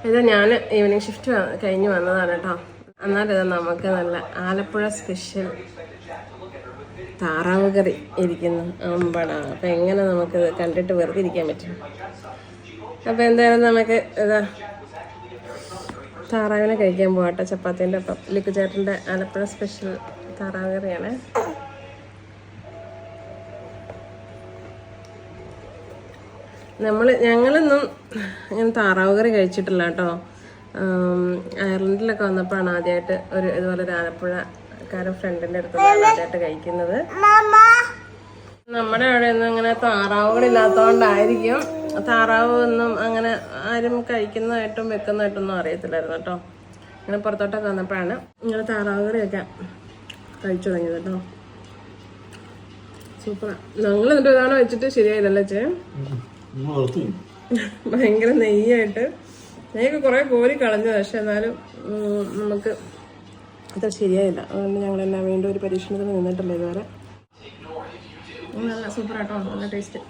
ഇത് ഞാൻ evening shift കഴിഞ്ഞ് വന്നതാണ് കേട്ടോ. എന്നാലിത് നമുക്ക് നല്ല ആലപ്പുഴ സ്പെഷ്യൽ താറാവ് കറി ഇരിക്കുന്നു. അമ്പട. അപ്പം എങ്ങനെ നമുക്കിത് കണ്ടിട്ട് വെറുതെ ഇരിക്കാൻ പറ്റും? അപ്പം എന്തായാലും നമുക്ക് ഇതാ താറാവിനെ കഴിക്കാൻ പോകട്ടെ ചപ്പാത്തിൻ്റെ ഒപ്പം. ലിക്കു ചേട്ടൻ്റെ ആലപ്പുഴ സ്പെഷ്യൽ താറാവ് കറിയാണ്. ഞങ്ങളൊന്നും ഇങ്ങനെ താറാവ് കറി കഴിച്ചിട്ടില്ല കേട്ടോ. അയർലൻഡിലൊക്കെ വന്നപ്പോഴാണ് ആദ്യമായിട്ട് ഇതുപോലെ ഒരു ആലപ്പുഴക്കാരൻ ഫ്രണ്ടിൻ്റെ അടുത്താണ് ആദ്യമായിട്ട് കഴിക്കുന്നത്. നമ്മുടെ അവിടെ ഒന്നും ഇങ്ങനെ താറാവുകളില്ലാത്തതുകൊണ്ടായിരിക്കും താറാവ് ഒന്നും അങ്ങനെ ആരും കഴിക്കുന്നതായിട്ടും വെക്കുന്നതായിട്ടൊന്നും അറിയത്തില്ലായിരുന്നു കേട്ടോ. ഇങ്ങനെ പുറത്തോട്ടൊക്കെ വന്നപ്പോഴാണ് ഇങ്ങനെ താറാവ് കറിയൊക്കെ കഴിച്ചു തുടങ്ങിയത് കേട്ടോ. സൂപ്പറാണ്. ഞങ്ങൾ എന്നിട്ട് ഇതാണ് വെച്ചിട്ട് ശരിയായില്ലല്ലേ ചേ? ഭയങ്കര നെയ്യൊക്കെ കുറെ കോരി കളഞ്ഞു. പക്ഷെ എന്നാലും നമുക്ക് അത്ര ശരിയായില്ല. അതുകൊണ്ട് ഞങ്ങളെല്ലാം വീണ്ടും ഒരു പരീക്ഷണത്തിന് നിന്നിട്ടില്ല ഇതുവരെ. നല്ല സൂപ്പറാട്ടോ, നല്ല ടേസ്റ്റ്.